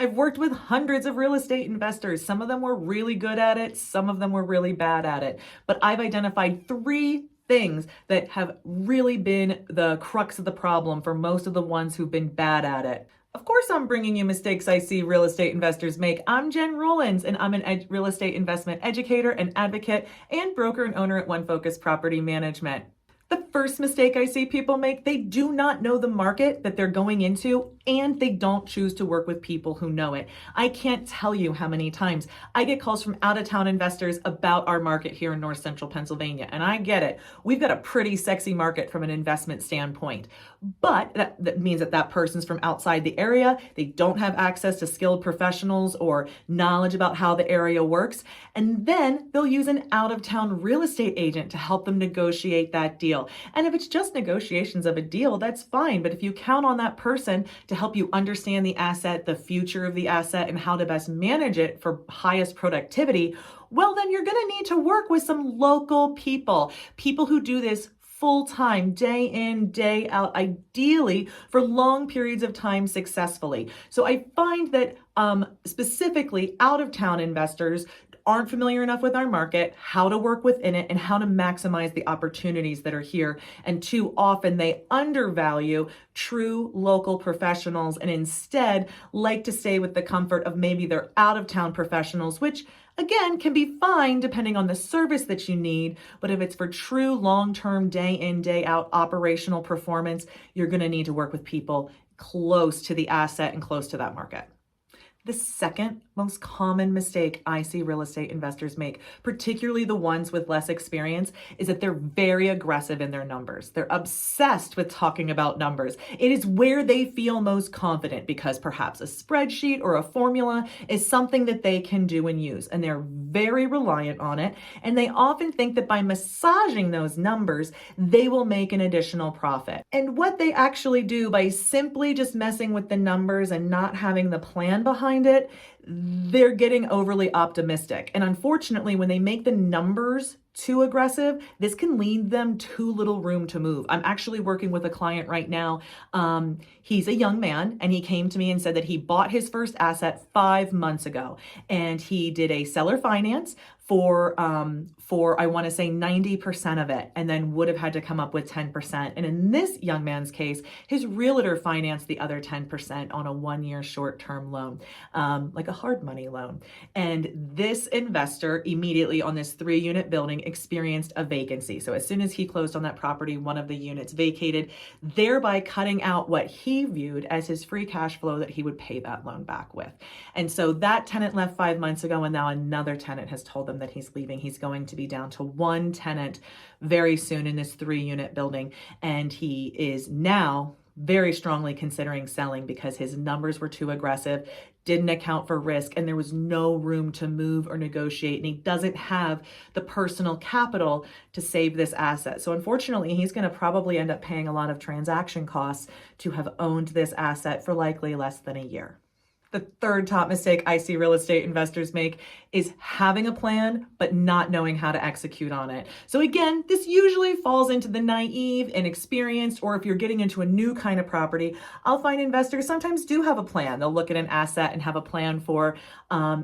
I've worked with hundreds of real estate investors. Some of them were really good at it, some of them were really bad at it. But I've identified three things that have really been the crux of the problem for most of the ones who've been bad at it. Of course, I'm bringing you mistakes I see real estate investors make. I'm Jen Rollins, and I'm an real estate investment educator and advocate and broker and owner at One Focus Property Management. The first mistake I see people make, they do not know the market that they're going into, and they don't choose to work with people who know it. I can't tell you how many times I get calls from out-of-town investors about our market here in North Central Pennsylvania, and I get it. We've got a pretty sexy market from an investment standpoint, but that means that that person's from outside the area. They don't have access to skilled professionals or knowledge about how the area works, and then they'll use an out-of-town real estate agent to help them negotiate that deal. And if it's just negotiations of a deal, that's fine. But if you count on that person to help you understand the asset, the future of the asset, and how to best manage it for highest productivity, well, then you're going to need to work with some local people who do this full time, day in, day out, ideally for long periods of time successfully. So I find that specifically out of town investors aren't familiar enough with our market, how to work within it, and how to maximize the opportunities that are here. And too often they undervalue true local professionals and instead like to stay with the comfort of maybe their out-of-town professionals, which again can be fine depending on the service that you need. But if it's for true long-term, day in, day out operational performance, you're going to need to work with people close to the asset and close to that market. The second most common mistake I see real estate investors make, particularly the ones with less experience, is that they're very aggressive in their numbers. They're obsessed with talking about numbers. It is where they feel most confident because perhaps a spreadsheet or a formula is something that they can do and use, and they're very reliant on it. And they often think that by massaging those numbers, they will make an additional profit. And what they actually do by simply just messing with the numbers and not having the plan behind it, they're getting overly optimistic. And unfortunately, when they make the numbers too aggressive, this can leave them too little room to move. I'm actually working with a client right now. He's a young man, and he came to me and said that he bought his first asset 5 months ago, and he did a seller finance for I want to say 90% of it, and then would have had to come up with 10%. And in this young man's case, his realtor financed the other 10% on a 1-year short-term loan, like a hard money loan. And this investor immediately on this 3-unit building experienced a vacancy. So as soon as he closed on that property, one of the units vacated, thereby cutting out what he viewed as his free cash flow that he would pay that loan back with. And so that tenant left 5 months ago, and now another tenant has told them that he's leaving. He's going to be down to one tenant very soon in this 3-unit building, and he is now very strongly considering selling because his numbers were too aggressive, didn't account for risk, and there was no room to move or negotiate, and he doesn't have the personal capital to save this asset. So unfortunately, he's going to probably end up paying a lot of transaction costs to have owned this asset for likely less than a year. The third top mistake I see real estate investors make is having a plan, but not knowing how to execute on it. So again, this usually falls into the naive, inexperienced, or if you're getting into a new kind of property, I'll find investors sometimes do have a plan. They'll look at an asset and have a plan for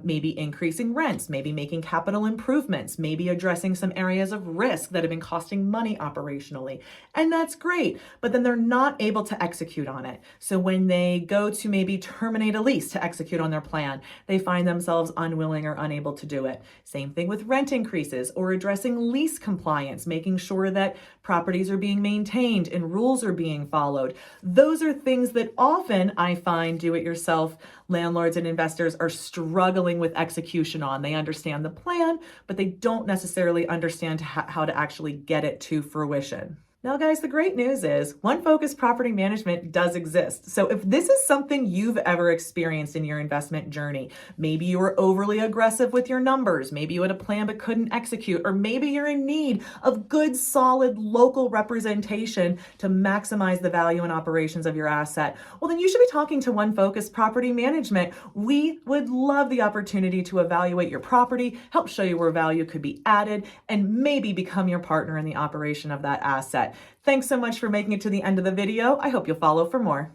maybe increasing rents, maybe making capital improvements, maybe addressing some areas of risk that have been costing money operationally. And that's great, but then they're not able to execute on it. So when they go to maybe terminate a lease to execute on their plan, they find themselves unwilling or unable to do it. Same thing with rent increases or addressing lease compliance, making sure that properties are being maintained and rules are being followed. Those are things that often I find do-it-yourself landlords and investors are struggling with execution on. They understand the plan, but they don't necessarily understand how to actually get it to fruition. Now, guys, the great news is One Focus Property Management does exist. So if this is something you've ever experienced in your investment journey, maybe you were overly aggressive with your numbers, maybe you had a plan but couldn't execute, or maybe you're in need of good, solid local representation to maximize the value and operations of your asset, well, then you should be talking to One Focus Property Management. We would love the opportunity to evaluate your property, help show you where value could be added, and maybe become your partner in the operation of that asset. Thanks so much for making it to the end of the video. I hope you'll follow for more.